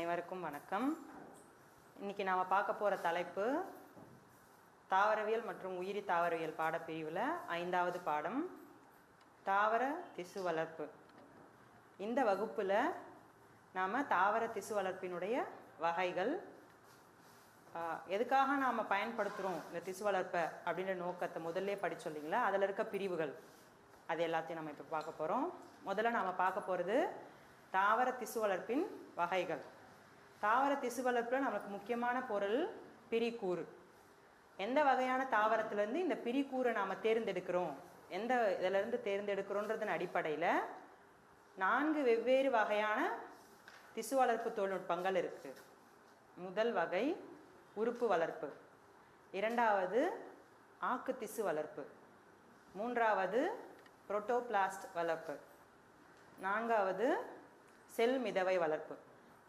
அனைவருக்கும் வணக்கம். இன்னைக்கு நாம் பார்க்க போகிற தலைப்பு தாவரவியல் மற்றும் உயிரி தாவரவியல் பாடப்பிரிவில் 5வது பாடம் தாவர திசு வளர்ப்பு. இந்த வகுப்பில் நாம் தாவர திசு வளர்ப்பினுடைய வகைகள், எதுக்காக நாம் பயன்படுத்துகிறோம் இந்த திசு வளர்ப்பை அப்படின்ற நோக்கத்தை முதல்ல படித்தோம் இல்லைங்களா, அதில் இருக்க பிரிவுகள் அது எல்லாத்தையும் நம்ம இப்போ பார்க்க போகிறோம். முதல்ல நாம் பார்க்க போகிறது தாவர திசு வளர்ப்பின் வகைகள். தாவர திசு வளர்ப்பில் நமக்கு முக்கியமான பொருள் பிரிக்கூறு. எந்த வகையான தாவரத்துலேருந்து இந்த பிரிக்கூரை நாம் தேர்ந்தெடுக்கிறோம், எந்த இதிலேருந்து தேர்ந்தெடுக்கிறோன்றதன் அடிப்படையில் 4 வெவ்வேறு வகையான திசு வளர்ப்பு தொழில்நுட்பங்கள் இருக்குது. முதல் வகை உறுப்பு வளர்ப்பு, 2வது ஆக்கு திசு வளர்ப்பு, 3வது புரோட்டோபிளாஸ்ட் வளர்ப்பு, 4வது செல் மிதவை வளர்ப்பு.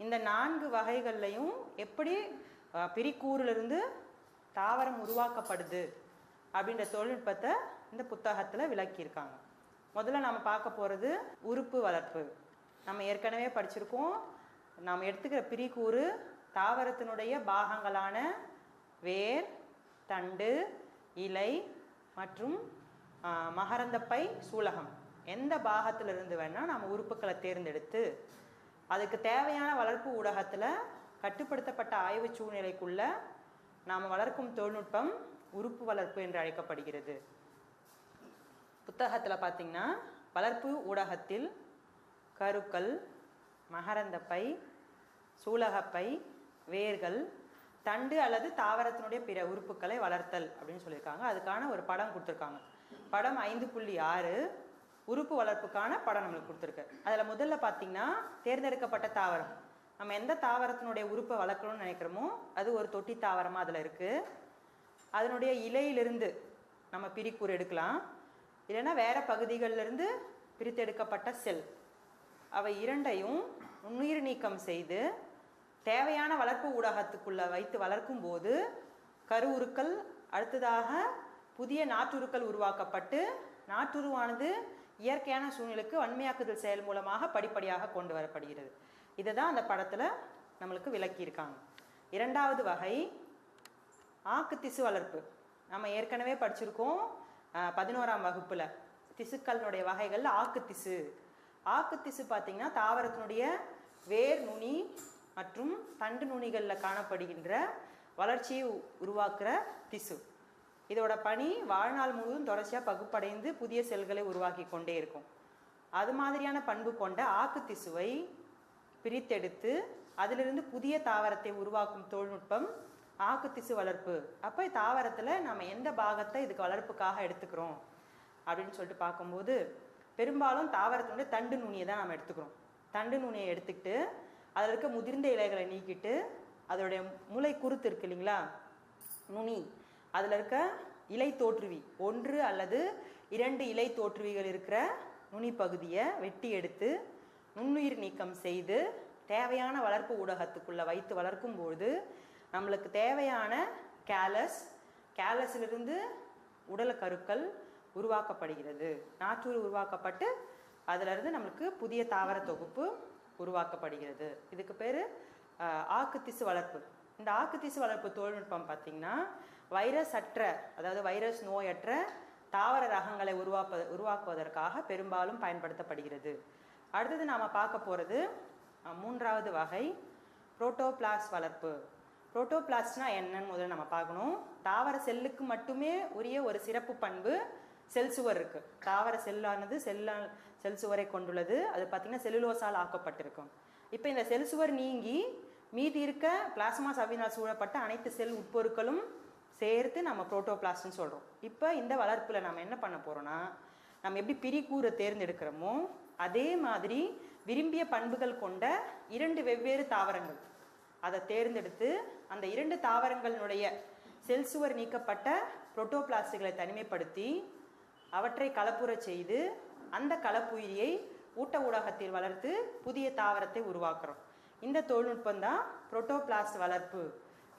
இந்த 4 வகைகள்லையும் எப்படி பிரிக்கூறிலிருந்து தாவரம் உருவாக்கப்படுது அப்படின்ற தொழில்நுட்பத்தை இந்த புத்தகத்தில் விளக்கியிருக்காங்க. முதல்ல நம்ம பார்க்க போகிறது உறுப்பு வளர்ப்பு. நம்ம ஏற்கனவே படிச்சிருக்கோம். நாம் எடுத்துக்கிற பிரிக்கூறு தாவரத்தினுடைய பாகங்களான வேர், தண்டு, இலை மற்றும் மகரந்தப்பை, சூலகம், எந்த பாகத்திலிருந்து வேணால் நம்ம உறுப்புகளை தேர்ந்தெடுத்து அதுக்கு தேவையான வளர்ப்பு ஊடகத்தில் கட்டுப்படுத்தப்பட்ட ஆய்வு சூழ்நிலைக்குள்ள நாம் வளர்க்கும் தொழில்நுட்பம் உறுப்பு வளர்ப்பு என்று அழைக்கப்படுகிறது. புத்தகத்தில் பார்த்திங்கன்னா வளர்ப்பு ஊடகத்தில் கருக்கள், மகரந்தப்பை, சூலகப்பை, வேர்கள், தண்டு அல்லது தாவரத்தினுடைய பிற உறுப்புகளை வளர்த்தல் அப்படின்னு சொல்லியிருக்காங்க. அதுக்கான ஒரு படம் கொடுத்துருக்காங்க. படம் 5.6 உறுப்பு வளர்ப்புக்கான படம் நம்மளுக்கு கொடுத்துருக்கு. அதில் முதல்ல பார்த்திங்கன்னா தேர்ந்தெடுக்கப்பட்ட தாவரம், நம்ம எந்த தாவரத்தினுடைய உறுப்பை வளர்க்கணும்னு நினைக்கிறோமோ அது ஒரு தொட்டி தாவரமாக அதில் இருக்குது. அதனுடைய இலையிலிருந்து நம்ம பிரிக்கூறு எடுக்கலாம், இல்லைன்னா வேறு பகுதிகளிலிருந்து பிரித்தெடுக்கப்பட்ட செல், அவை இரண்டையும் நுண்ணுயிர் நீக்கம் செய்து தேவையான வளர்ப்பு ஊடகத்துக்குள்ளே வைத்து வளர்க்கும் போது கருவுருக்கள், அடுத்ததாக புதிய நாற்றுருக்கள் உருவாக்கப்பட்டு நாற்றுருவானது இயற்கையான சூழ்நிலைக்கு வன்மையாக்குதல் செயல் மூலமாக படிப்படியாக கொண்டு வரப்படுகிறது. இதை தான் அந்த படத்தில் நம்மளுக்கு விளக்கியிருக்காங்க. 2வது வகை ஆக்கு திசு வளர்ப்பு. நம்ம ஏற்கனவே படிச்சிருக்கோம் 11ஆம் வகுப்பில் திசுக்களினுடைய வகைகள். ஆக்கு திசு, ஆக்கு திசு பார்த்திங்கன்னா தாவரத்தினுடைய வேர் நுனி மற்றும் தண்டு நுனிகளில் காணப்படுகின்ற வளர்ச்சியை உருவாக்குற திசு. இதோட பணி வாழ்நாள் முழுவதும் தொடர்ச்சியாக பகுப்படைந்து புதிய செல்களை உருவாக்கி கொண்டே இருக்கும். அது மாதிரியான பண்பு கொண்ட ஆக்கு திசுவை பிரித்தெடுத்து அதிலிருந்து புதிய தாவரத்தை உருவாக்கும் தொழில்நுட்பம் ஆக்கு திசு வளர்ப்பு. அப்போ தாவரத்தில் நம்ம எந்த பாகத்தை இதுக்கு வளர்ப்புக்காக எடுத்துக்கிறோம் அப்படின்னு சொல்லிட்டு பார்க்கும்போது பெரும்பாலும் தாவரத்தினுடைய தண்டு நுனியை தான் நம்ம எடுத்துக்கிறோம். தண்டு நுனியை எடுத்துக்கிட்டு அதில் இருக்க முதிர்ந்த இலைகளை நீக்கிட்டு அதோடைய முளை குருத்து இருக்கு இல்லைங்களா, நுனி, அதில் இருக்க இலை தோற்றுவி, 1 அல்லது 2 இலை தோற்றுவிகள் இருக்கிற நுனி பகுதியை வெட்டி எடுத்து நுண்ணுயிர் நீக்கம் செய்து தேவையான வளர்ப்பு ஊடகத்துக்குள்ளே வைத்து வளர்க்கும்போது நம்மளுக்கு தேவையான கேலஸிலிருந்து உடல கருக்கள் உருவாக்கப்படுகிறது. நாற்றூறு உருவாக்கப்பட்டு அதிலிருந்து நம்மளுக்கு புதிய தாவர தொகுப்பு உருவாக்கப்படுகிறது. இதுக்கு பேர் ஆக்கு திசு வளர்ப்பு. இந்த ஆக்கு திசு வளர்ப்பு தொழில்நுட்பம் பார்த்திங்கன்னா வைரஸ் அற்ற, அதாவது வைரஸ் நோயற்ற தாவர ரகங்களை உருவாக்குவதற்காக பெரும்பாலும் பயன்படுத்தப்படுகிறது. அடுத்தது நாம் பார்க்க போகிறது 3வது வகை புரோட்டோபிளாஸ்ட் வளர்ப்பு. புரோட்டோபிளாஸ்ட்னா என்னன்னு முதல்ல நம்ம பார்க்கணும். தாவர செல்லுக்கு மட்டுமே உரிய ஒரு சிறப்பு பண்பு செல் சுவர் இருக்குது. தாவர செல்லானது செல் சுவரை கொண்டுள்ளது. அது பார்த்திங்கன்னா செல்லுலோஸால் ஆக்கப்பட்டிருக்கும். இப்போ இந்த செல் சுவர் நீங்கி மீதி இருக்க பிளாஸ்மா சவ்வினால் சூழப்பட்ட அனைத்து செல் உட்பொருட்களும் சேர்த்து நம்ம புரோட்டோபிளாஸ்ட்னு சொல்கிறோம். இப்போ இந்த வளர்ப்பில் நம்ம என்ன பண்ண போகிறோன்னா, நம்ம எப்படி பிரிக்கூரை தேர்ந்தெடுக்கிறோமோ அதே மாதிரி விரும்பிய பண்புகள் கொண்ட 2 வெவ்வேறு தாவரங்கள் அதை தேர்ந்தெடுத்து அந்த 2 தாவரங்களினுடைய செல் சுவர் நீக்கப்பட்ட புரோட்டோபிளாஸ்டுகளை தனிமைப்படுத்தி அவற்றை கலப்புற செய்து அந்த கலப்புயிரியை ஊட்ட ஊடகத்தில் வளர்த்து புதிய தாவரத்தை உருவாக்குறோம். இந்த தொழில்நுட்பம் தான் புரோட்டோபிளாஸ்ட் வளர்ப்பு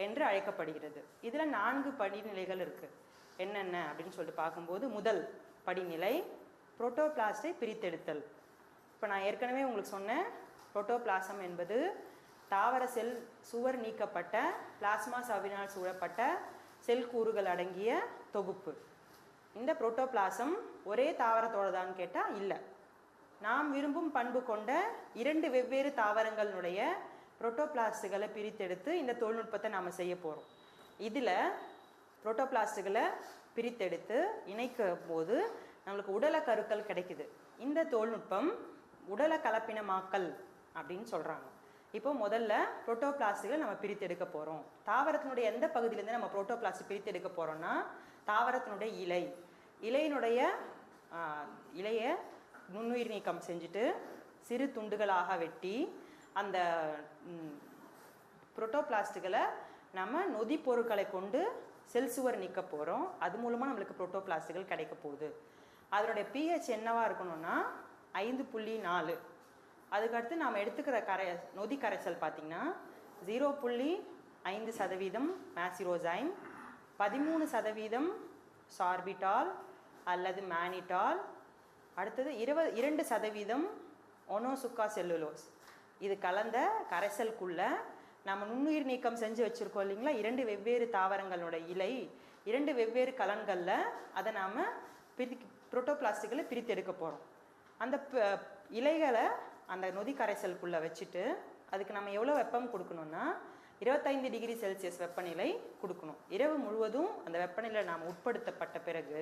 என்று அழைக்கப்படுகிறது. இதில் 4 படிநிலைகள் இருக்குது. என்னென்ன அப்படின்னு சொல்லிட்டு பார்க்கும்போது முதல் படிநிலை புரோட்டோபிளாஸ்டை பிரித்தெடுத்தல். இப்போ நான் ஏற்கனவே உங்களுக்கு சொன்னேன், புரோட்டோபிளாசம் என்பது தாவர செல் சுவர் நீக்கப்பட்ட பிளாஸ்மா சவ்வினால் சூழப்பட்ட செல் கூறுகள் அடங்கிய தொகுப்பு. இந்த புரோட்டோபிளாசம் ஒரே தாவரத்தோடதான்னு கேட்டால் இல்லை. நாம் விரும்பும் பண்பு கொண்ட 2 வெவ்வேறு தாவரங்களுடைய புரோட்டோபிளாஸ்டுகளை பிரித்தெடுத்து இந்த தொழில்நுட்பத்தை நாம் செய்ய போகிறோம். இதில் புரோட்டோபிளாஸ்டுகளை பிரித்தெடுத்து இணைக்கும் போது நம்மளுக்கு உடல கருக்கள் கிடைக்குது. இந்த தொழில்நுட்பம் உடல கலப்பினமாக்கல் அப்படின்னு சொல்கிறாங்க. இப்போ முதல்ல புரோட்டோபிளாஸ்டுகளை நம்ம பிரித்தெடுக்க போகிறோம். தாவரத்தினுடைய எந்த பகுதியிலேருந்து நம்ம புரோட்டோபிளாஸ்ட் பிரித்தெடுக்க போகிறோம்னா தாவரத்தினுடைய இலையினுடைய இலையை நுண்ணுயிர் நீக்கம் செஞ்சுட்டு சிறு துண்டுகளாக வெட்டி அந்த புரோட்டோபிளாஸ்டுகளை நம்ம நொதி பொருட்களை கொண்டு செல் சுவர் நீக்க போகிறோம். அது மூலமாக நம்மளுக்கு புரோட்டோபிளாஸ்டுகள் கிடைக்க போகுது. அதனுடைய pH என்னவா இருக்கணும்னா 5.4. அதுக்கடுத்து நாம் எடுத்துக்கிற நொதி கரைசல் பார்த்திங்கன்னா 0.5% மேசிரோசைம், 13% சார்பிட்டால் அல்லது மேனிட்டால், அடுத்தது 2% ஒனோசுக்கா செல்லுலோஸ். இது கலந்த கரைசலுக்குள்ள நம்ம நுண்ணுயிர் நீக்கம் செஞ்சு வச்சுருக்கோம் இல்லைங்களா, 2 வெவ்வேறு தாவரங்களோட இலை 2 வெவ்வேறு கலன்களில் அதை நாம் புரோட்டோபிளாஸ்டுகளை பிரித்தெடுக்க போகிறோம். அந்த இலைகளை அந்த நொதி கரைசலுக்குள்ளே வச்சுட்டு அதுக்கு நம்ம எவ்வளோ வெப்பம் கொடுக்கணும்னா 25 டிகிரி செல்சியஸ் வெப்பநிலை கொடுக்கணும். இரவு முழுவதும் அந்த வெப்பநிலை நாம் உட்படுத்தப்பட்ட பிறகு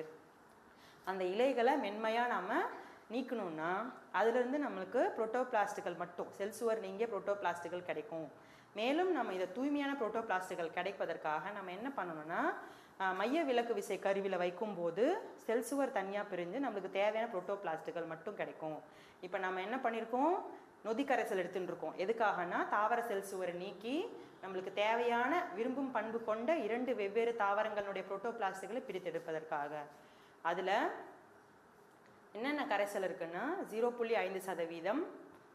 அந்த இலைகளை மென்மையாக நாம் நீக்கணும்னா அதுலேருந்து நம்மளுக்கு புரோட்டோபிளாஸ்டுகள் மட்டும் செல் சுவர் நீங்கிய புரோட்டோபிளாஸ்டுகள் கிடைக்கும். மேலும் நம்ம இதை தூய்மையான புரோட்டோபிளாஸ்டுகள் கிடைப்பதற்காக நம்ம என்ன பண்ணணும்னா மைய விலக்கு விசை கருவியில் வைக்கும்போது செல் சுவர் தனியாக பிரிஞ்சு நம்மளுக்கு தேவையான புரோட்டோபிளாஸ்டுகள் மட்டும் கிடைக்கும். இப்போ நம்ம என்ன பண்ணியிருக்கோம், நொதி கரைசல் எடுத்துகிட்டு இருக்கோம். எதுக்காகனா தாவர செல் சுவரை நீக்கி நம்மளுக்கு தேவையான விரும்பும் பண்பு கொண்ட 2 வெவ்வேறு தாவரங்களுடைய புரோட்டோபிளாஸ்டுகளை பிரித்தெடுப்பதற்காக. அதில் என்னென்ன கரைசல் இருக்குன்னா 0.5%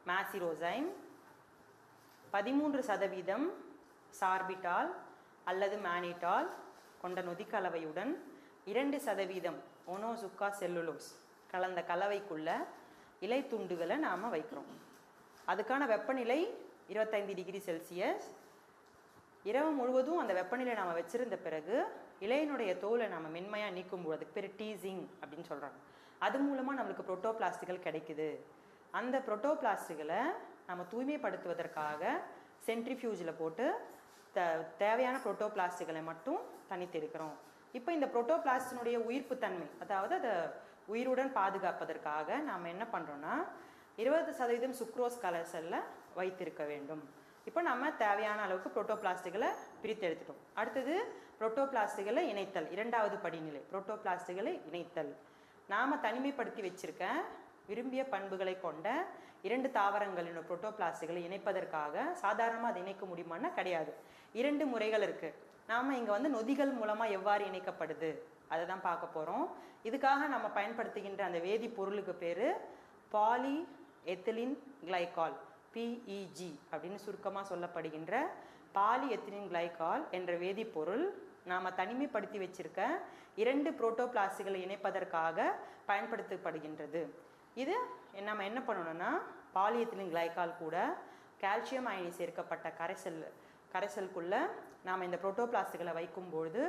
மேசிரோசைம், 13% சார்பிட்டால் அல்லது மேனிட்டால் கொண்ட நொதி கலவையுடன் 2% ஒனோசுக்கா செல்லுலோஸ் கலந்த கலவைக்குள்ள இலை துண்டுகளை நாம் வைக்கிறோம். அதுக்கான வெப்பநிலை 25 டிகிரி செல்சியஸ். இரவு முழுவதும் அந்த வெப்பநிலை நாம் வச்சிருந்த பிறகு இலையினுடைய தோலை நாம் மென்மையாக நீக்கும்போது அதுக்கு பேர் டீசிங் அப்படின்னு சொல்கிறாங்க. அது மூலமாக நம்மளுக்கு புரோட்டோபிளாஸ்டுகள் கிடைக்குது. அந்த புரோட்டோபிளாஸ்டுகளை நம்ம தூய்மைப்படுத்துவதற்காக சென்ட்ரிஃபியூஜில் போட்டு தேவையான புரோட்டோபிளாஸ்டுகளை மட்டும் தனித்தெடுக்கிறோம். இப்போ இந்த புரோட்டோபிளாஸ்டினுடைய உயிர்ப்பு தன்மை, அதாவது அதை உயிருடன் பாதுகாப்பதற்காக நாம் என்ன பண்ணுறோன்னா 20% சுக்ரோஸ் கரைசலில் வைத்திருக்க வேண்டும். இப்போ நம்ம தேவையான அளவுக்கு புரோட்டோபிளாஸ்டுகளை பிரித்து எடுத்துட்டோம். அடுத்தது புரோட்டோபிளாஸ்டுகளை இணைத்தல், 2வது படிநிலை புரோட்டோபிளாஸ்டுகளை இணைத்தல். நாம் தனிமைப்படுத்தி வச்சிருக்க விரும்பிய பண்புகளை கொண்ட 2 தாவரங்களின் புரோட்டோபிளாஸ்டுகளை இணைப்பதற்காக சாதாரணமாக அதை இணைக்க முடியுமான்னா கிடையாது. 2 முறைகள் இருக்குது. நாம் இங்கே நொதிகள் மூலமாக எவ்வாறு இணைக்கப்படுது அதை தான் பார்க்க போகிறோம். இதுக்காக நம்ம பயன்படுத்துகின்ற அந்த வேதிப்பொருளுக்கு பேர் பாலி எத்திலின் கிளைகால், PEG அப்படின்னு சுருக்கமாக சொல்லப்படுகின்ற பாலி எத்திலின் கிளைகால் என்ற வேதிப்பொருள் நாம் தனிமைப்படுத்தி வச்சிருக்க 2 புரோட்டோபிளாஸ்டுகளை இணைப்பதற்காக பயன்படுத்தப்படுகின்றது. இது நம்ம என்ன பண்ணணும்னா பாலிஎத்திலின் கிளைகால் கூட கால்சியம் அயனி சேர்க்கப்பட்ட கரைசலுக்குள்ள நாம் இந்த புரோட்டோபிளாஸ்டுகளை வைக்கும்பொழுது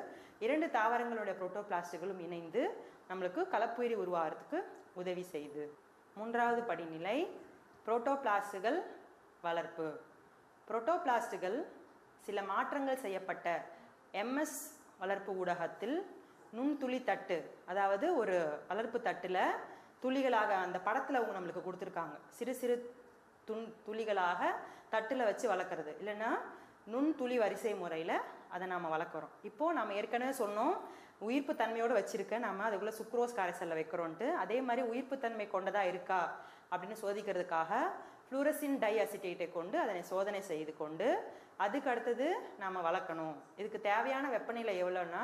2 தாவரங்களுடைய புரோட்டோபிளாஸ்டுகளும் இணைந்து நம்மளுக்கு கலப்புயிரி உருவாகிறதுக்கு உதவி செய்யுது. 3வது படிநிலை புரோட்டோபிளாஸ்டுகள் வளர்ப்பு. புரோட்டோபிளாஸ்டுகள் சில மாற்றங்கள் செய்யப்பட்ட MS வளர்ப்பு ஊடகத்தில் நுண்துளி தட்டு, அதாவது ஒரு வளர்ப்பு தட்டில் துளிகளாக அந்த படத்தில் அவங்க நம்மளுக்கு கொடுத்துருக்காங்க, சிறு சிறு துளிகளாக தட்டில் வச்சு வளர்க்குறது, இல்லைன்னா நுண்துளி வரிசை முறையில் அதை நாம் வளர்க்குறோம். இப்போது நம்ம ஏற்கனவே சொன்னோம் உயிர்ப்பு தன்மையோடு வச்சுருக்க நம்ம அதுக்குள்ளே சுக்ரோஸ் கரைசலில் வைக்கிறோன்ட்டு. அதே மாதிரி உயிர்ப்பு தன்மை கொண்டதாக இருக்கா அப்படின்னு சோதிக்கிறதுக்காக ஃப்ளூரசின் டை அசிட்டேட்டை கொண்டு அதனை சோதனை செய்து கொண்டு அதுக்கு அடுத்தது நாம் வளர்க்கணும். இதுக்கு தேவையான வெப்பநிலை எவ்வளோன்னா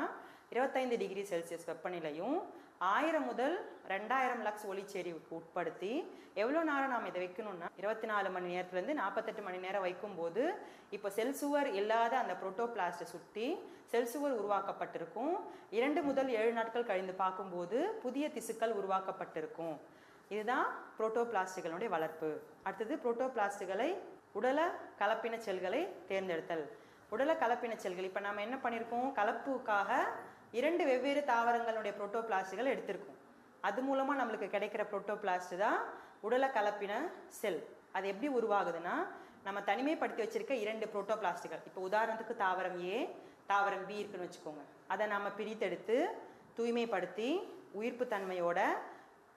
25 டிகிரி செல்சியஸ் வெப்பநிலையும் 1000 முதல் 2000 லக்ஸ் ஒளிச்செறிவுக்கு உட்படுத்தி எவ்வளோ நேரம் நாம் இதை வைக்கணும்னா 24 மணி நேரத்துலேருந்து 48 மணி நேரம் வைக்கும்போது இப்போ செல் சுவர் இல்லாத அந்த புரோட்டோபிளாஸ்ட்டை சுற்றி செல் சுவர் உருவாக்கப்பட்டிருக்கும். 2 முதல் 7 நாட்கள் கழிந்து பார்க்கும்போது புதிய திசுக்கள் உருவாக்கப்பட்டிருக்கும். இதுதான் புரோட்டோபிளாஸ்டுகளுடைய வளர்ப்பு. அடுத்தது புரோட்டோபிளாஸ்டுகளை உடல கலப்பின செல்களை தேர்ந்தெடுத்தல். உடல கலப்பின செல்கள் இப்போ நம்ம என்ன பண்ணியிருக்கோம், கலப்புக்காக 2 வெவ்வேறு தாவரங்களுடைய புரோட்டோபிளாஸ்டுகள் எடுத்திருக்கோம். அது மூலமாக நம்மளுக்கு கிடைக்கிற புரோட்டோபிளாஸ்ட் தான் உடல கலப்பின செல். அது எப்படி உருவாகுதுன்னா, நம்ம தனிமைப்படுத்தி வச்சிருக்க 2 புரோட்டோபிளாஸ்டுகள், இப்போ உதாரணத்துக்கு தாவரம் ஏ தாவரம் பி இருக்குன்னு வச்சுக்கோங்க. அதை நம்ம பிரித்தெடுத்து தூய்மைப்படுத்தி உயிர்ப்பு தன்மையோட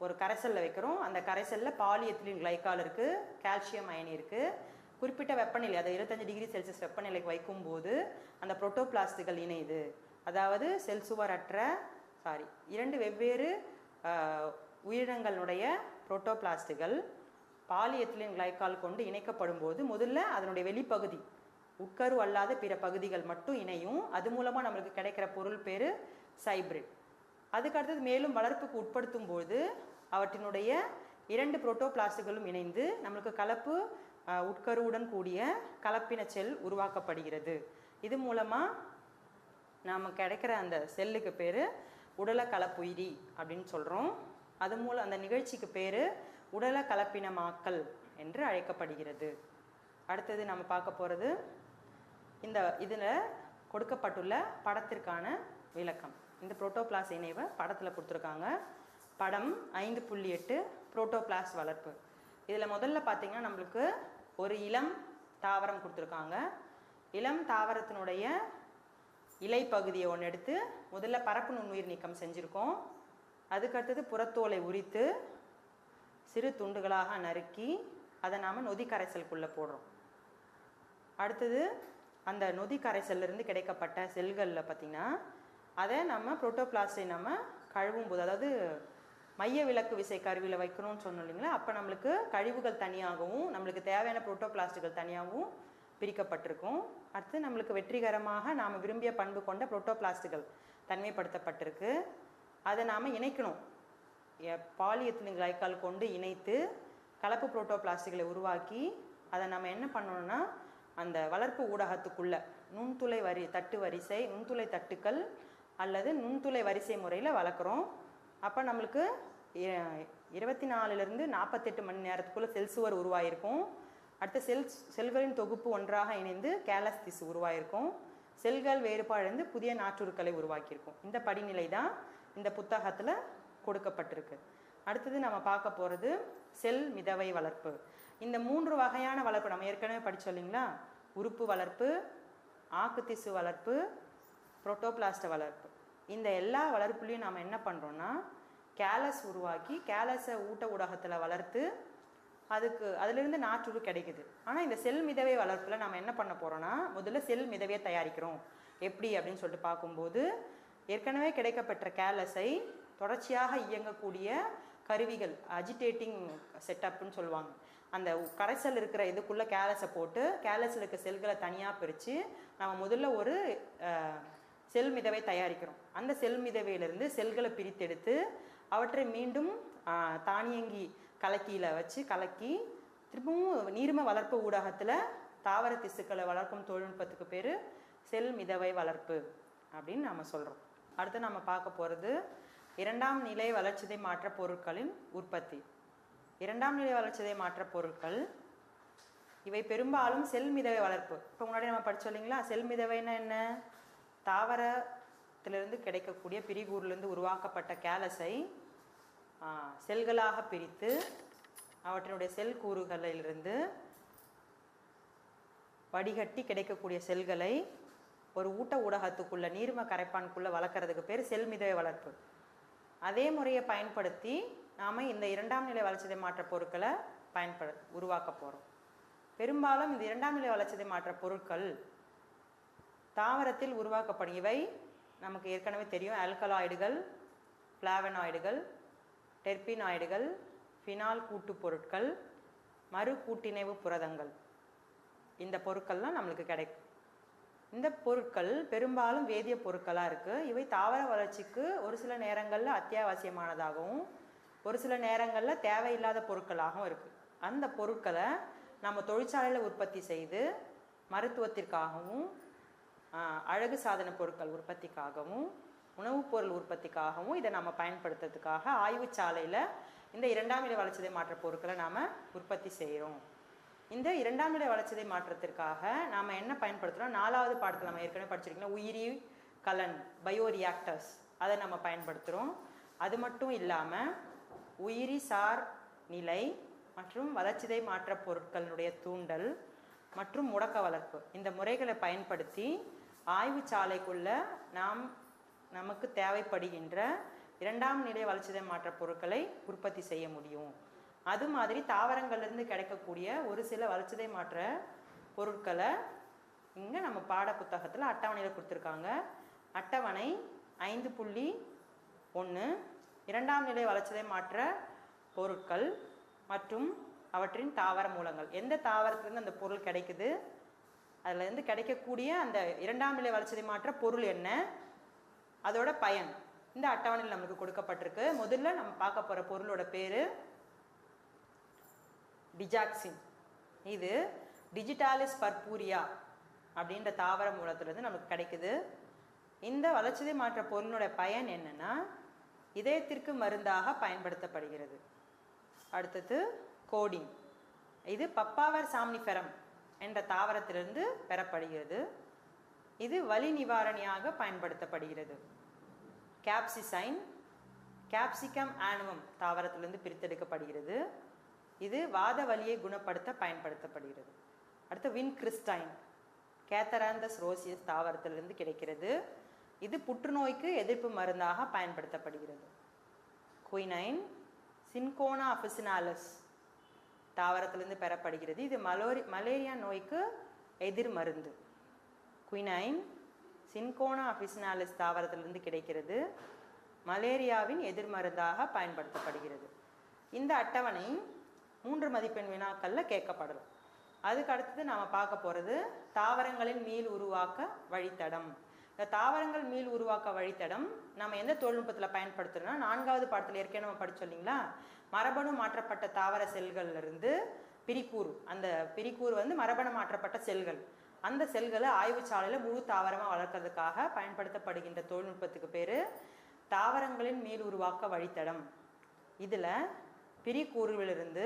ஒரு கரைசலில் வைக்கிறோம். அந்த கரைசலில் பாலிஎத்திலீன் கிளைக்கால் இருக்குது, கால்சியம் அயனி இருக்குது. குறிப்பிட்ட வெப்பநிலை, அதை 25 டிகிரி செல்சியஸ் வெப்பநிலைக்கு வைக்கும்போது அந்த புரோட்டோபிளாஸ்டுகள் இணையுது. அதாவது செல் சுவரற்ற 2 வெவ்வேறு உயிரினங்களுடைய புரோட்டோபிளாஸ்டுகள் பாலிஎத்திலீன் கிளைக்கால் கொண்டு இணைக்கப்படும் போது முதல்ல அதனுடைய வெளிப்பகுதி, உட்கரு அல்லாத பிற பகுதிகள் மட்டும் இணையும். அது மூலமாக நம்மளுக்கு கிடைக்கிற பொருள் பேர் சைப்ரிட். அதுக்கு அடுத்தது மேலும் வளர்ப்புக்கு உட்படுத்தும் போது அவற்றினுடைய 2 புரோட்டோபிளாஸ்டுகளும் இணைந்து நம்மளுக்கு கலப்பு உட்கருவுடன் கூடிய கலப்பின செல் உருவாக்கப்படுகிறது. இது மூலமாக நாம் கிடைக்கிற அந்த செல்லுக்கு பேர் உடல கலப்புயிரி அப்படின்னு சொல்கிறோம். அது மூலம் அந்த நிகழ்ச்சிக்கு பேர் உடல கலப்பினமாக்கல் என்று அழைக்கப்படுகிறது. அடுத்தது நம்ம பார்க்க போகிறது இதில் கொடுக்கப்பட்டுள்ள படத்திற்கான விளக்கம். இந்த புரோட்டோபிளாஸ்ட் இணைவை படத்தில் கொடுத்துருக்காங்க. படம் 5.8 புரோட்டோபிளாஸ்ட் வளர்ப்பு. இதில் முதல்ல பார்த்திங்கன்னா நம்மளுக்கு ஒரு இளம் தாவரம் கொடுத்துருக்காங்க. இளம் தாவரத்தினுடைய இலை பகுதியை ஒன்று எடுத்து முதல்ல பரப்பு நுண்ணுயிர் நீக்கம் செஞ்சுருக்கோம். அதுக்கடுத்தது புறத்தோலை உரித்து சிறு துண்டுகளாக நறுக்கி அதை நாம் நொதி கரைசலுக்குள்ளே போடுறோம். அடுத்தது அந்த நொதி கரைசல்லிருந்து கிடைக்கப்பட்ட செல்களில் பார்த்திங்கன்னா அதை நம்ம புரோட்டோபிளாஸ்டை நம்ம கழுவும் போது, அதாவது மைய விலக்கு விசை கருவியில் வைக்கணும்னு சொன்னோம் இல்லைங்களா, அப்போ நம்மளுக்கு கழிவுகள் தனியாகவும் நம்மளுக்கு தேவையான புரோட்டோபிளாஸ்டுகள் தனியாகவும் பிரிக்கப்பட்டிருக்கும். அடுத்து நம்மளுக்கு வெற்றிகரமாக நாம் விரும்பிய பண்பு கொண்ட புரோட்டோபிளாஸ்டுகள் தனிமைப்படுத்தப்பட்டிருக்கு. அதை நாம் இணைக்கணும். பாலிஎத்திலீன் கிளைக்கால் கொண்டு இணைத்து கலப்பு புரோட்டோபிளாஸ்டுகளை உருவாக்கி அதை நம்ம என்ன பண்ணணும்னா அந்த வளர்ப்பு ஊடகத்துக்குள்ள நுண்துளை தட்டு வரிசை, நுண்துளை தட்டுக்கள் அல்லது நுண்துளை வரிசை முறையில் வளர்க்குறோம். அப்போ நம்மளுக்கு 24 to 48 மணி நேரத்துக்குள்ளே செல் சுவர் உருவாயிருக்கும். அடுத்த செல்களின் தொகுப்பு ஒன்றாக இணைந்து கேலஸ் திசு உருவாயிருக்கும். செல்கள் வேறுபாடு புதிய நாற்றுருக்களை உருவாக்கியிருக்கும். இந்த படிநிலை தான் இந்த புத்தகத்தில் கொடுக்கப்பட்டிருக்கு. அடுத்தது நம்ம பார்க்க போகிறது செல் மிதவை வளர்ப்பு. இந்த 3 வகையான வளர்ப்பு நம்ம ஏற்கனவே படித்தோம் இல்லைங்களா, உறுப்பு வளர்ப்பு, ஆக்கு திசு வளர்ப்பு, புரோட்டோபிளாஸ்ட் வளர்ப்பு. இந்த எல்லா வளர்ப்புலையும் நாம் என்ன பண்ணுறோன்னா கேலஸ் உருவாக்கி கேலஸை ஊட்ட ஊடகத்தில் வளர்த்து அதிலிருந்து நாற்றுரு கிடைக்குது. ஆனால் இந்த செல் மிதவை வளர்ப்பில் நம்ம என்ன பண்ண போகிறோன்னா முதல்ல செல் மிதவையை தயாரிக்கிறோம். எப்படி அப்படின்னு சொல்லிட்டு பார்க்கும்போது ஏற்கனவே கிடைக்கப்பெற்ற கேலஸை தொடர்ச்சியாக இயங்கக்கூடிய கருவிகள், அஜிடேட்டிங் செட்டப்னு சொல்லுவாங்க, அந்த கரைசல் இருக்கிற இதுக்குள்ளே கேலஸை போட்டு கேலஸில் இருக்க செல்களை தனியாக பிரித்து நம்ம முதல்ல ஒரு செல் மிதவை தயாரிக்கிறோம். அந்த செல் மிதவையிலிருந்து செல்களை பிரித்தெடுத்து அவற்றை மீண்டும் தானியங்கி கலக்கியில் வச்சு கலக்கி திரும்பவும் நீர்ம வளர்ப்பு ஊடகத்தில் தாவர திசுக்களை வளர்க்கும் தொழில்நுட்பத்துக்கு பேர் செல் மிதவை வளர்ப்பு அப்படின்னு நம்ம சொல்கிறோம். அடுத்து நம்ம பார்க்க போகிறது 2ஆம் நிலை வளர்ச்சிதை மாற்ற பொருட்களின் உற்பத்தி. 2ஆம் நிலை வளர்ச்சிதை மாற்ற பொருட்கள் இவை பெரும்பாலும் செல் மிதவை வளர்ப்பு. இப்போ முன்னாடி நம்ம படித்தோம் இல்லைங்களா, செல் மிதவைன்னா என்ன, தாவரத்திலிருந்து கிடைக்கக்கூடிய பிரிகூர்லேருந்து உருவாக்கப்பட்ட கேலஸை செல்களாக பிரித்து அவற்றினுடைய செல் கூறுகளிலிருந்து வடிகட்டி கிடைக்கக்கூடிய செல்களை ஒரு ஊட்ட ஊடகத்துக்குள்ள நீர்ம கரைப்பானுக்குள்ளே வளர்க்குறதுக்கு பேர் செல் மிதவை வளர்ப்பு. அதே முறையை பயன்படுத்தி நாம் இந்த 2ஆம் நிலை வளர்ச்சிதை மாற்ற பொருட்களை உருவாக்க போகிறோம். பெரும்பாலும் இந்த 2ஆம் நிலை வளர்ச்சிதை மாற்ற பொருட்கள் தாவரத்தில் உருவாக்கப்படும். இவை நமக்கு ஏற்கனவே தெரியும், ஆல்கலாய்டுகள், ஃப்ளாவனாய்டுகள், டெர்பினாய்டுகள், ஃபினால் கூட்டு பொருட்கள், மறு கூட்டிணைவு புரதங்கள். இந்த பொருட்கள்லாம் நம்மளுக்கு கிடைக்கும். இந்த பொருட்கள் பெரும்பாலும் வேதிய பொருட்களாக இருக்குது. இவை தாவர வளர்ச்சிக்கு ஒரு சில நேரங்களில் அத்தியாவசியமானதாகவும் ஒரு சில நேரங்களில் தேவையில்லாத பொருட்களாகவும் இருக்குது. அந்த பொருட்களை நம்ம தொழிற்சாலையில் உற்பத்தி செய்து மருத்துவத்திற்காகவும் அழகு சாதன பொருட்கள் உற்பத்திக்காகவும் உணவுப் பொருள் உற்பத்திக்காகவும் இதை நம்ம பயன்படுத்துறதுக்காக ஆய்வுச்சாலையில் இந்த 2ஆம் நிலை வளர்ச்சிதை மாற்ற பொருட்களை நாம் உற்பத்தி செய்கிறோம். இந்த இரண்டாம் நிலை வளர்ச்சிதை மாற்றத்திற்காக நாம் என்ன பயன்படுத்துகிறோம்? 4வது பாடத்தில் நம்ம ஏற்கனவே படிச்சிருக்கோம், உயிரி கலன், பயோரியாக்டர்ஸ், அதை நம்ம பயன்படுத்துகிறோம். அது மட்டும் இல்லாமல் உயிரி சார் நிலை மற்றும் வளர்ச்சிதை மாற்ற பொருட்களுடைய தூண்டல் மற்றும் முடக்க வளர்ப்பு, இந்த முறைகளை பயன்படுத்தி ஆய்வுச்சாலைக்குள்ள நமக்கு தேவைப்படுகின்ற இரண்டாம் நிலை வளர்ச்சிதை மாற்ற பொருட்களை உற்பத்தி செய்ய முடியும். அது மாதிரி தாவரங்கள்லேருந்து கிடைக்கக்கூடிய ஒரு சில வளர்ச்சிதை மாற்ற பொருட்களை இங்கே நம்ம பாட புத்தகத்தில் அட்டவணையில் கொடுத்துருக்காங்க. அட்டவணை 5.1 இரண்டாம் நிலை வளர்ச்சிதை மாற்ற பொருட்கள் மற்றும் அவற்றின் தாவர மூலங்கள். எந்த தாவரத்துலேருந்து அந்த பொருள் கிடைக்குது, அதிலேருந்து கிடைக்கக்கூடிய அந்த இரண்டாம் நிலை வளர்ச்சிதை மாற்ற பொருள் என்ன, அதோட பயன் இந்த அட்டவணையில் நமக்கு கொடுக்கப்பட்டிருக்கு. முதல்ல நம்ம பார்க்க போகிற பொருளோட பேர் டிஜாக்சின். இது டிஜிட்டாலிஸ் பர்பூரியா அப்படின்ற தாவர மூலத்திலிருந்து நமக்கு கிடைக்குது. இந்த வளர்ச்சிதை மாற்ற பொருளோட பயன் என்னன்னா, இதயத்திற்கு மருந்தாக பயன்படுத்தப்படுகிறது. அடுத்தது கோடின். இது பப்பாவர் சாம்னிஃபெரம் என்ற தாவரத்திலிருந்து பெறப்படுகிறது. இது வலி நிவாரணியாக பயன்படுத்தப்படுகிறது. கேப்சிசைன் கேப்சிகம் ஆனுவம் தாவரத்திலிருந்து பிரித்தெடுக்கப்படுகிறது. இது வாத வலியை குணப்படுத்த பயன்படுத்தப்படுகிறது. அடுத்து வின்கிறிஸ்டைன் கேத்தராந்தஸ் ரோசியஸ் தாவரத்திலிருந்து கிடைக்கிறது. இது புற்றுநோய்க்கு எதிர்ப்பு மருந்தாக பயன்படுத்தப்படுகிறது. குயினைன் சின்கோனா அஃபிசினாலஸ் தாவரத்திலிருந்து பெறப்படுகிறது. இது மலேரியா நோய்க்கு எதிர் மருந்து. குயினைன் சின்கோனா அஃபிசினாலஸ் தாவரத்திலிருந்து கிடைக்கிறது. மலேரியாவின் எதிர் மருந்தாக பயன்படுத்தப்படுகிறது. இந்த அட்டவணை 3 மதிப்பெண் வினாக்களில் கேட்கப்படலாம். அதுக்கு அடுத்தது நாம் பார்க்க போகிறது தாவரங்களின் மீள் உருவாக்க வழித்தடம். இந்த தாவரங்கள் மீள் உருவாக்க வழித்தடம் நம்ம எந்த தொழில்நுட்பத்தில் பயன்படுத்துகிறோம்னா, 4வது பாடத்தில் ஏற்கனவே நம்ம படிச்சோம் இல்லைங்களா, மரபணு மாற்றப்பட்ட தாவர செல்கள்லேருந்து பிரிக்கூறு, அந்த பிரிக்கூறு வந்து மரபணு மாற்றப்பட்ட செல்கள், அந்த செல்களை ஆய்வுச்சாலையில் முழு தாவரமாக வளர்க்கறதுக்காக பயன்படுத்தப்படுகின்ற தொழில்நுட்பத்துக்கு பேர் தாவரங்களின் மீள் உருவாக்க வழித்தடம். இதில் பிரிக்கூறுவிலிருந்து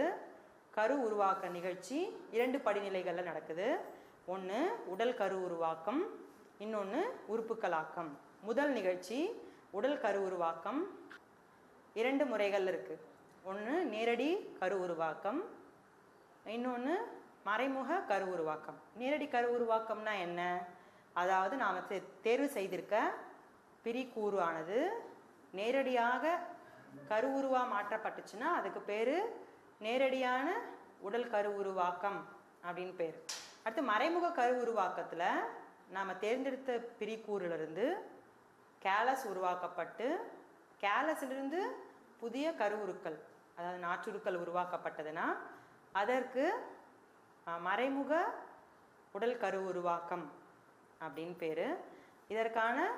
கரு உருவாக்க நிகழ்ச்சி 2 படிநிலைகளில் நடக்குது. ஒன்று உடல் கரு உருவாக்கம், இன்னொன்று உறுப்புக்களாக்கம். முதல் நிகழ்ச்சி உடல் கரு உருவாக்கம் 2 முறைகள் இருக்குது. ஒன்று நேரடி கரு உருவாக்கம், இன்னொன்று மறைமுக கரு உருவாக்கம். நேரடி கரு உருவாக்கம்னா என்ன? அதாவது நாம் தேர்வு செய்திருக்க பிரிக்கூறு ஆனது நேரடியாக கரு உருவா மாற்றப்பட்டுச்சுன்னா அதுக்கு பேர் நேரடியான உடல் கரு உருவாக்கம் அப்படின்னு பேர். அடுத்து மறைமுக கரு உருவாக்கத்தில் நாம் தேர்ந்தெடுத்த பிரிக்கூறிலிருந்து கேலஸ் உருவாக்கப்பட்டு கேலஸிலிருந்து புதிய கருவுருக்கள், அதாவது நாற்றுருக்கள் உருவாக்கப்பட்டதுன்னா அதற்கு மறைமுக உடல் கரு உருவாக்கம் அப்படின்னு பேர். இதற்கான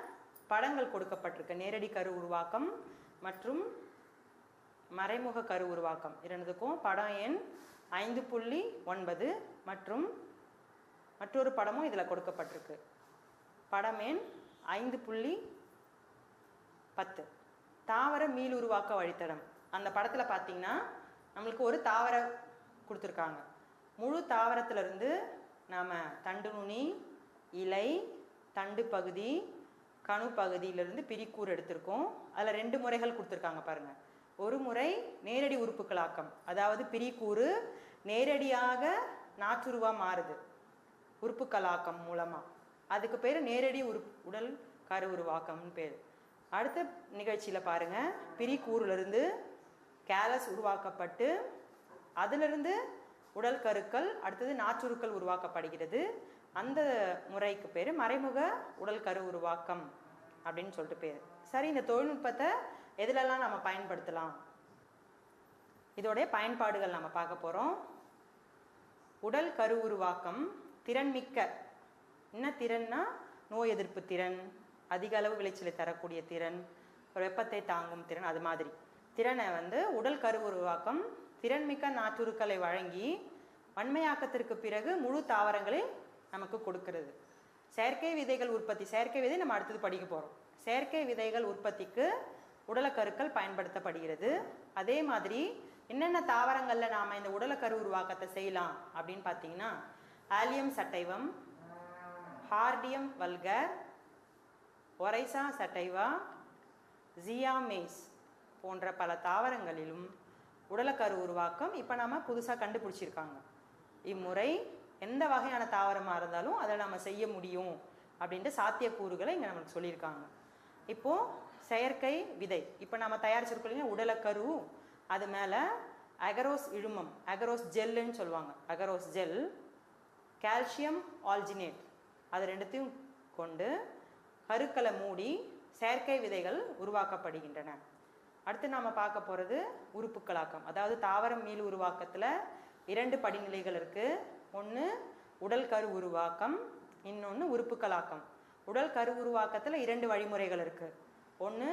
படங்கள் கொடுக்கப்பட்டிருக்கு. நேரடி கரு உருவாக்கம் மற்றும் மறைமுக கரு உருவாக்கம் இரண்டுக்கும் படம் எண் 5.9 மற்றும் மற்றொரு படமும் இதில் கொடுக்கப்பட்டிருக்கு. படம் எண் 5.10 தாவர மீள் உருவாக்க வழித்தடம். அந்த படத்தில் பார்த்தீங்கன்னா நம்மளுக்கு ஒரு தாவரம் கொடுத்துருக்காங்க. முழு தாவரத்திலிருந்து நாம் தண்டு நுனி, இலை, தண்டு பகுதி, கணு பகுதியிலிருந்து பிரிக்கூறு எடுத்திருக்கோம். அதில் 2 முறைகள் கொடுத்துருக்காங்க பாருங்கள். ஒரு முறை நேரடி உறுப்புக்களாக்கம், அதாவது பிரிக்கூறு நேரடியாக நாற்றுருவா மாறுது உறுப்புக்களாக்கம் மூலமாக, அதுக்கு பேர் நேரடி உடல் கரு உருவாக்கம்னு பேர். அடுத்த நிகழ்ச்சியில் பாருங்கள், பிரிக்கூறிலிருந்து கேலஸ் உருவாக்கப்பட்டு அதிலிருந்து உடல் கருக்கள், அடுத்தது நாற்றுருக்கள் உருவாக்கப்படுகிறது. அந்த முறைக்கு பேர் மறைமுக உடல் கரு உருவாக்கம் அப்படின்னு சொல்லிட்டு பேர். சரி, இந்த தொழில்நுட்பத்தை எதிலெல்லாம் நம்ம பயன்படுத்தலாம், இதோடைய பயன்பாடுகள் நம்ம பார்க்க போகிறோம். உடல் கரு உருவாக்கம் திறன்மிக்க, என்ன திறன்னா நோய் எதிர்ப்பு திறன், அதிக அளவு விளைச்சலை தரக்கூடிய திறன், வெப்பத்தை தாங்கும் திறன், அது மாதிரி திறனை உடல் கரு உருவாக்கம் திறன்மிக்க நாற்றுருக்களை வழங்கி வன்மையாக்கத்திற்கு பிறகு முழு தாவரங்களை நமக்கு கொடுக்கிறது. செயற்கை விதைகள் உற்பத்தி, செயற்கை விதை நம்ம அடுத்தது படிக்க போகிறோம். செயற்கை விதைகள் உற்பத்திக்கு உடலக்கருக்கள் பயன்படுத்தப்படுகிறது. அதே மாதிரி என்னென்ன தாவரங்களில் நாம் இந்த உடலக்கரு உருவாக்கத்தை செய்யலாம் அப்படின்னு பார்த்தீங்கன்னா ஆலியம் சட்டைவம், ஹார்டியம் வல்கர், ஒரைசா சட்டைவா, ஜியாமேஸ் போன்ற பல தாவரங்களிலும் உடலக்கரு உருவாக்கம் இப்போ நாம் புதுசாக கண்டுபிடிச்சிருக்காங்க. இம்முறை எந்த வகையான தாவரமாக இருந்தாலும் அதை நம்ம செய்ய முடியும் அப்படின்ட்டு சாத்தியக்கூறுகளை இங்கே நமக்கு சொல்லியிருக்காங்க. இப்போது செயற்கை விதை இப்போ நம்ம தயாரிச்சிருக்கோம் இல்லையா உடலக்கரு, அது மேலே அகரோஸ் இழுமம், அகரோஸ் ஜெல்லுன்னு சொல்லுவாங்க, அகரோஸ் ஜெல், கால்சியம் ஆல்ஜினேட், அது ரெண்டுத்தையும் கொண்டு கருக்களை மூடி செயற்கை விதைகள் உருவாக்கப்படுகின்றன. அடுத்து நாம் பார்க்க போகிறது உறுப்புக்களாக்கம். அதாவது தாவரம் மீள் உருவாக்கத்தில் 2 படிநிலைகள் இருக்குது. ஒன்று உடல் கரு உருவாக்கம், இன்னொன்று உறுப்புக்களாக்கம். உடல் கரு உருவாக்கத்தில் 2 வழிமுறைகள் இருக்குது. ஒன்று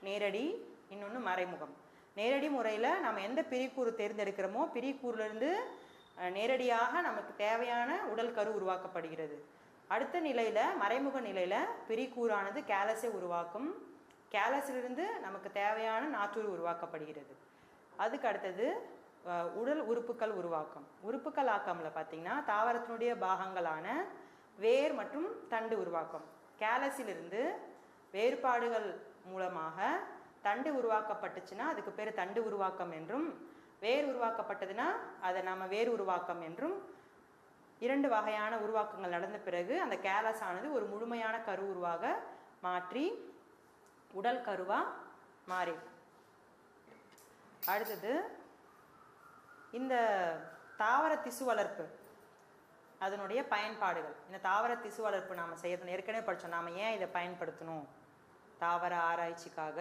நேரடி, இன்னொன்று மறைமுகம். நேரடி முறையில் நம்ம எந்த பிரிக்கூறு தேர்ந்தெடுக்கிறோமோ பிரிக்கூறிலிருந்து நேரடியாக நமக்கு தேவையான உடல் கரு உருவாக்கப்படுகிறது. அடுத்த நிலையில் மறைமுக நிலையில் பிரிக்கூறானது கேலஸை உருவாக்கும், கேலஸிலிருந்து நமக்கு தேவையான நாற்றூறு உருவாக்கப்படுகிறது. அதுக்கு அடுத்தது உடல் உறுப்புகள் உருவாக்கம். உறுப்புகள் ஆக்கம்ல பார்த்தீங்கன்னா தாவரத்தினுடைய பாகங்களான வேர் மற்றும் தண்டு உருவாக்கம். கேலஸிலிருந்து வேறுபாடுகள் மூலமாக தண்டு உருவாக்கப்பட்டுச்சுன்னா அதுக்கு பேர் தண்டு உருவாக்கம் என்றும், வேர் உருவாக்கப்பட்டதுன்னா அதை நம்ம வேர் உருவாக்கம் என்றும் 2 வகையான உருவாக்கங்கள் நடந்த பிறகு அந்த கேலஸ் ஆனது ஒரு முழுமையான கரு உருவாக மாற்றி உடல் கருவா மாறி. அடுத்தது இந்த தாவர திசு வளர்ப்பு, அதனுடைய பயன்பாடுகள். இந்த தாவர திசு வளர்ப்பு நாம் செய்யறது ஏற்கனவே படித்தோம். நாம் ஏன் இதை பயன்படுத்தணும்? தாவர ஆராய்ச்சிக்காக,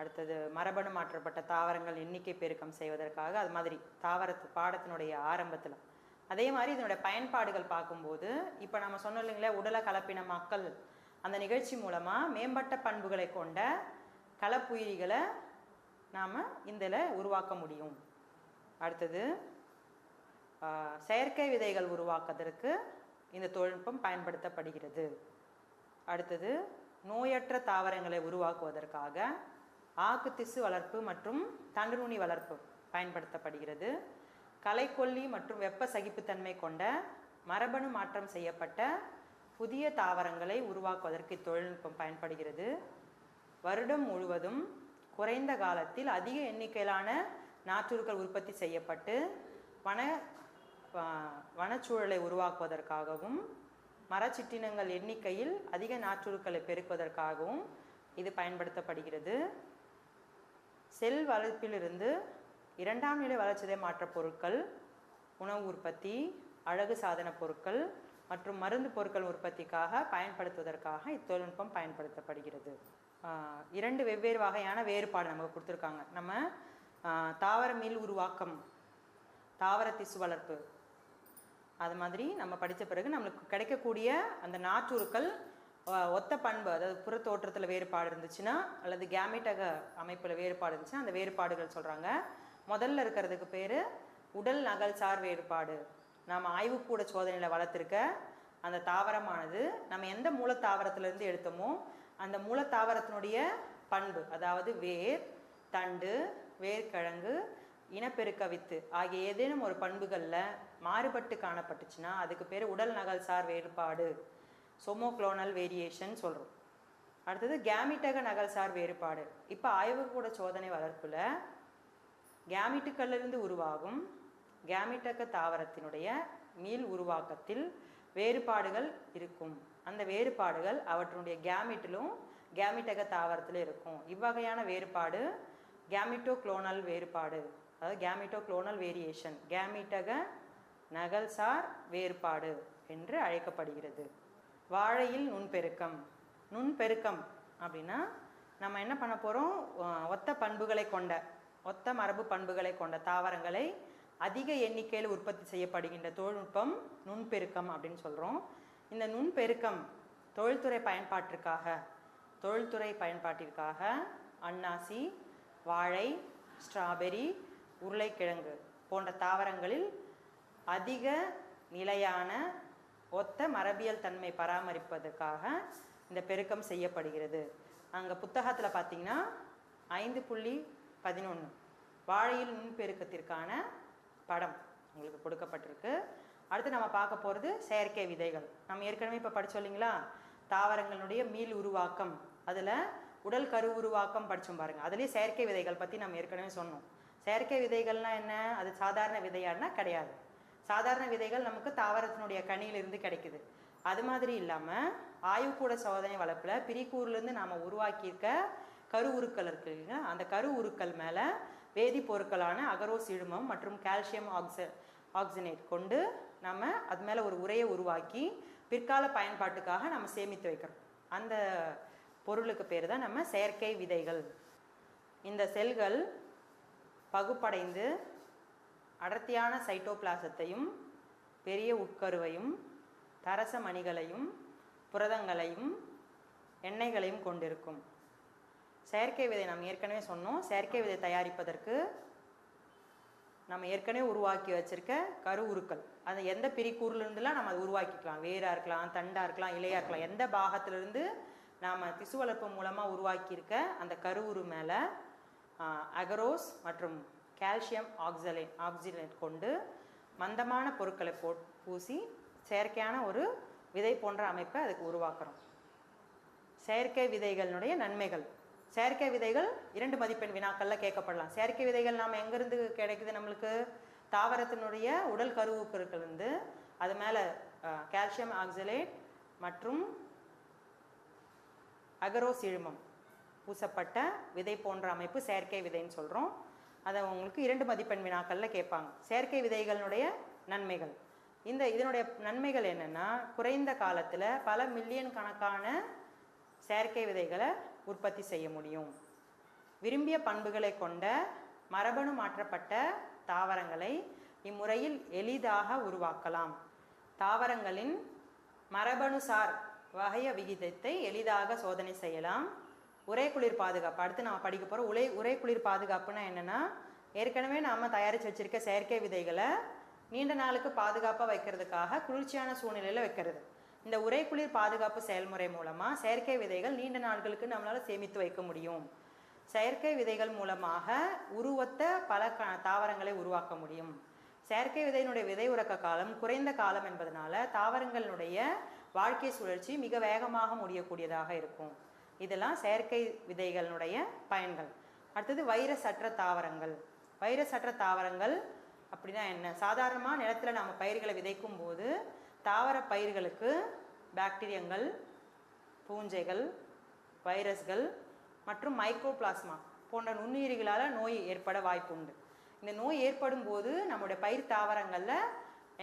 அடுத்தது மரபணு மாற்றப்பட்ட தாவரங்கள் எண்ணிக்கை பெருக்கம் செய்வதற்காக, அது மாதிரி தாவரத்து பாடத்தினுடைய ஆரம்பத்தில். அதே மாதிரி இதனுடைய பயன்பாடுகள் பார்க்கும்போது இப்போ நம்ம சொன்னோம் இல்லைங்களா உடலை கலப்பின மக்கள், அந்த நிகழ்ச்சி மூலமாக மேம்பட்ட பண்புகளை கொண்ட கலப்புயிரிகளை நாம் இதில் உருவாக்க முடியும். அடுத்தது செயற்கை விதைகள் உருவாக்குவதற்கு இந்த தொழில்நுட்பம் பயன்படுத்தப்படுகிறது. அடுத்தது நோயற்ற தாவரங்களை உருவாக்குவதற்காக ஆக்கு திசு வளர்ப்பு மற்றும் தண்டு நுனி வளர்ப்பு பயன்படுத்தப்படுகிறது. களைக்கொல்லி மற்றும் வெப்ப சகிப்புத்தன்மை கொண்ட மரபணு மாற்றம் செய்யப்பட்ட புதிய தாவரங்களை உருவாக்குவதற்கு தொழில்நுட்பம் பயன்படுகிறது. வருடம் முழுவதும் குறைந்த காலத்தில் அதிக எண்ணிக்கையிலான நாற்றூறுகள் உற்பத்தி செய்யப்பட்டு வனச்சூழலை உருவாக்குவதற்காகவும் மரச்சிற்றினங்கள் எண்ணிக்கையில் அதிக நாற்றூறுகளை பெருக்குவதற்காகவும் இது பயன்படுத்தப்படுகிறது. செல் வளர்ப்பிலிருந்து 2ஆம் நிலை வளர்ச்சிதை மாற்ற பொருட்கள், உணவு உற்பத்தி, அழகு சாதன பொருட்கள் மற்றும் மருந்து பொருட்கள் உற்பத்திக்காக பயன்படுத்துவதற்காக இத்தொழில்நுட்பம் பயன்படுத்தப்படுகிறது. 2 வெவ்வேறு வகையான வேறுபாடு நமக்கு கொடுத்துருக்காங்க. நம்ம தாவர மீள் உருவாக்கம், தாவர திசு வளர்ப்பு, அது மாதிரி நம்ம படித்த பிறகு நம்மளுக்கு கிடைக்கக்கூடிய அந்த நாற்றூறுக்கள் ஒத்த பண்பு, அதாவது புற தோற்றத்தில் வேறுபாடு இருந்துச்சுன்னா அல்லது கேமிட்டக அமைப்பில் வேறுபாடு இருந்துச்சுன்னா அந்த வேறுபாடுகள் சொல்கிறாங்க. முதல்ல இருக்கிறதுக்கு பேர் உடல் நகல்சார் வேறுபாடு. நாம் ஆய்வுக்கூட சோதனையில் வளர்த்துருக்க அந்த தாவரமானது நம்ம எந்த மூலத்தாவரத்திலிருந்து எடுத்தோமோ அந்த மூலத்தாவரத்தினுடைய பண்பு, அதாவது வேர், தண்டு, வேர்க்கிழங்கு, இனப்பெருக்க வித்து ஆகிய ஏதேனும் ஒரு பண்புகளில் மாறுபட்டு காணப்பட்டுச்சுன்னா அதுக்கு பேர் உடல் நகல்சார் வேறுபாடு, சோமோக்ளோனல் வேரியேஷன் சொல்கிறோம். அடுத்தது கேமிட்டக நகல்சார் வேறுபாடு. இப்போ ஆய்வுக்கூட சோதனை வளர்ப்பில் கேமிட்டுக்களிலிருந்து உருவாகும் கேமிட்டக தாவரத்தினுடைய மீள் உருவாக்கத்தில் வேறுபாடுகள் இருக்கும். அந்த வேறுபாடுகள் அவற்றினுடைய கேமிட்டிலும் கேமிட்டக தாவரத்தில் இருக்கும். இவ்வகையான வேறுபாடு கேமிட்டோ குளோனல் வேறுபாடு, அதாவது கேமிட்டோ குளோனல் வேரியேஷன், கேமிட்டக நகல்சார் வேறுபாடு என்று அழைக்கப்படுகிறது. வாழையில் நுண்பெருக்கம். நுண்பெருக்கம் அப்படின்னா நம்ம என்ன பண்ண போகிறோம்? ஒத்த பண்புகளை கொண்ட, ஒத்த மரபு பண்புகளை கொண்ட தாவரங்களை அதிக எண்ணிக்கையில் உற்பத்தி செய்யப்படுகின்ற தொழில்நுட்பம் நுண்பெருக்கம் அப்படின்னு சொல்கிறோம். இந்த நுண்பெருக்கம் தொழில்துறை பயன்பாட்டிற்காக அன்னாசி, வாழை, ஸ்ட்ராபெரி, உருளைக்கிழங்கு போன்ற தாவரங்களில் அதிக நிலையான ஒத்த மரபியல் தன்மை பராமரிப்பதற்காக இந்த பெருக்கம் செய்யப்படுகிறது. அங்கே புத்தகத்தில் பார்த்தீங்கன்னா 5.11 வாழையில் நுண்பெருக்கத்திற்கான படம் உங்களுக்கு கொடுக்கப்பட்டிருக்கு. அடுத்து நம்ம பார்க்க போகிறது செயற்கை விதைகள். நம்ம ஏற்கனவே இப்போ படித்தோம் இல்லைங்களா, தாவரங்களுடைய மீள் உருவாக்கம், அதில் உடல் கரு உருவாக்கம் படித்தோம் பாருங்கள். அதுலேயே செயற்கை விதைகள் பற்றி நம்ம ஏற்கனவே சொன்னோம். செயற்கை விதைகள்னால் என்ன? அது சாதாரண விதையானா கிடையாது. சாதாரண விதைகள் நமக்கு தாவரத்தினுடைய கனியிலிருந்து கிடைக்குது. அது மாதிரி இல்லாமல் ஆய்வுக்கூட சோதனை வளர்ப்பில் பிரிக்கூர்லேருந்து நாம் உருவாக்கியிருக்க கரு உருக்கள் இருக்கு இல்லைங்களா, அந்த கரு உருக்கள் மேலே வேதிப்பொருட்களான அகரோஸ் இழுமம் மற்றும் கால்சியம் ஆக்சினேட் கொண்டு நம்ம அது மேலே ஒரு உரையை உருவாக்கி பிற்கால பயன்பாட்டுக்காக நம்ம சேமித்து வைக்கிறோம். அந்த பொருளுக்கு பேர் தான் நம்ம செயற்கை விதைகள். இந்த செல்கள் பகுப்படைந்து அடர்த்தியான சைட்டோபிளாசத்தையும் பெரிய உட்கருவையும் தரச மணிகளையும் புரதங்களையும் எண்ணெய்களையும் கொண்டிருக்கும். செயற்கை விதை நம்ம ஏற்கனவே சொன்னோம். செயற்கை விதை தயாரிப்பதற்கு நம்ம ஏற்கனவே உருவாக்கி வச்சிருக்க கரு உருக்கள், அது எந்த பிரிக்கூர்லேருந்துலாம் நம்ம அதை உருவாக்கிக்கலாம். வேராக இருக்கலாம், தண்டாக இருக்கலாம், இலையாக இருக்கலாம். எந்த பாகத்திலிருந்து நாம் திசு வளர்ப்பு மூலமாக உருவாக்கியிருக்க அந்த கருவுரு மேலே அகரோஸ் மற்றும் கால்சியம் ஆக்சிலேட் கொண்டு மந்தமான பொருட்களை பூசி செயற்கையான ஒரு விதை போன்ற அமைப்பை அதுக்கு உருவாக்குறோம். செயற்கை விதைகளினுடைய நன்மைகள். செயற்கை விதைகள் 2 மதிப்பெண் வினாக்களில் கேட்கப்படலாம். செயற்கை விதைகள் நாம் எங்கேருந்து கிடைக்குது? நம்மளுக்கு தாவரத்தினுடைய உடல் கருவுக்களிருந்து அது மேலே கால்சியம் ஆக்சிலேட் மற்றும் அகரோஸ் இழுமம் பூசப்பட்ட விதை போன்ற அமைப்பு செயற்கை விதைன்னு சொல்கிறோம். அதை உங்களுக்கு 2 மதிப்பெண் வினாக்களில் கேட்பாங்க. செயற்கை விதைகளினுடைய நன்மைகள். இதனுடைய நன்மைகள் என்னென்னா, குறைந்த காலத்தில் பல மில்லியன் கணக்கான செயற்கை விதைகளை உற்பத்தி செய்ய முடியும். விரும்பிய பண்புகளை கொண்ட மரபணு மாற்றப்பட்ட தாவரங்களை இம்முறையில் எளிதாக உருவாக்கலாம். தாவரங்களின் மரபணுசார் வகைய விகிதத்தை எளிதாக சோதனை செய்யலாம். உறைக்குளிர் பாதுகாப்பு. அடுத்து நம்ம படிக்க போகிறோம். உறைக்குளிர் பாதுகாப்புனா என்னென்னா, ஏற்கனவே நாம் தயாரித்து வச்சுருக்க செயற்கை விதைகளை நீண்ட நாளுக்கு பாதுகாப்பாக வைக்கிறதுக்காக குளிர்ச்சியான சூழ்நிலையில் வைக்கிறது. இந்த உறைக்குளிர் பாதுகாப்பு செயல்முறை மூலமாக செயற்கை விதைகள் நீண்ட நாட்களுக்கு நம்மளால் சேமித்து வைக்க முடியும். செயற்கை விதைகள் மூலமாக உருவத்த பல தாவரங்களை உருவாக்க முடியும். செயற்கை விதையினுடைய விதை உறக்க காலம் குறைந்த காலம் என்பதனால தாவரங்களுடைய வாழ்க்கை சுழற்சி மிக வேகமாக முடியக்கூடியதாக இருக்கும். இதெல்லாம் செயற்கை விதைகளினுடைய பயன்கள். அடுத்தது வைரஸ் அற்ற தாவரங்கள். வைரஸ் அற்ற தாவரங்கள் அப்படின்னா என்ன? சாதாரணமாக நிலத்தில் நாம் பயிர்களை விதைக்கும் போது தாவர பயிர்களுக்கு பாக்டீரியங்கள், பூஞ்சைகள், வைரஸ்கள் மற்றும் மைக்ரோபிளாஸ்மா போன்ற நுண்ணுயிரிகளால் நோய் ஏற்பட வாய்ப்பு உண்டு. இந்த நோய் ஏற்படும் போது நம்முடைய பயிர் தாவரங்களில்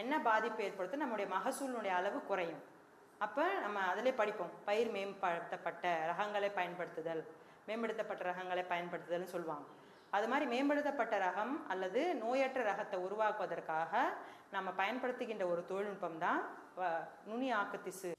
என்ன பாதிப்பு ஏற்படுத்தும்? நம்முடைய மகசூலினுடைய அளவு குறையும். அப்போ நம்ம அதிலே படிப்போம், பயிர் மேம்படுத்தப்பட்ட ரகங்களை பயன்படுத்துதல், மேம்படுத்தப்பட்ட ரகங்களை பயன்படுத்துதல்னு சொல்லுவாங்க. அது மாதிரி மேம்படுத்தப்பட்ட ரகம் அல்லது நோயற்ற ரகத்தை உருவாக்குவதற்காக நம்ம பயன்படுத்துகின்ற ஒரு தொழில்நுட்பம் தான் நுனி ஆக்கத்திசு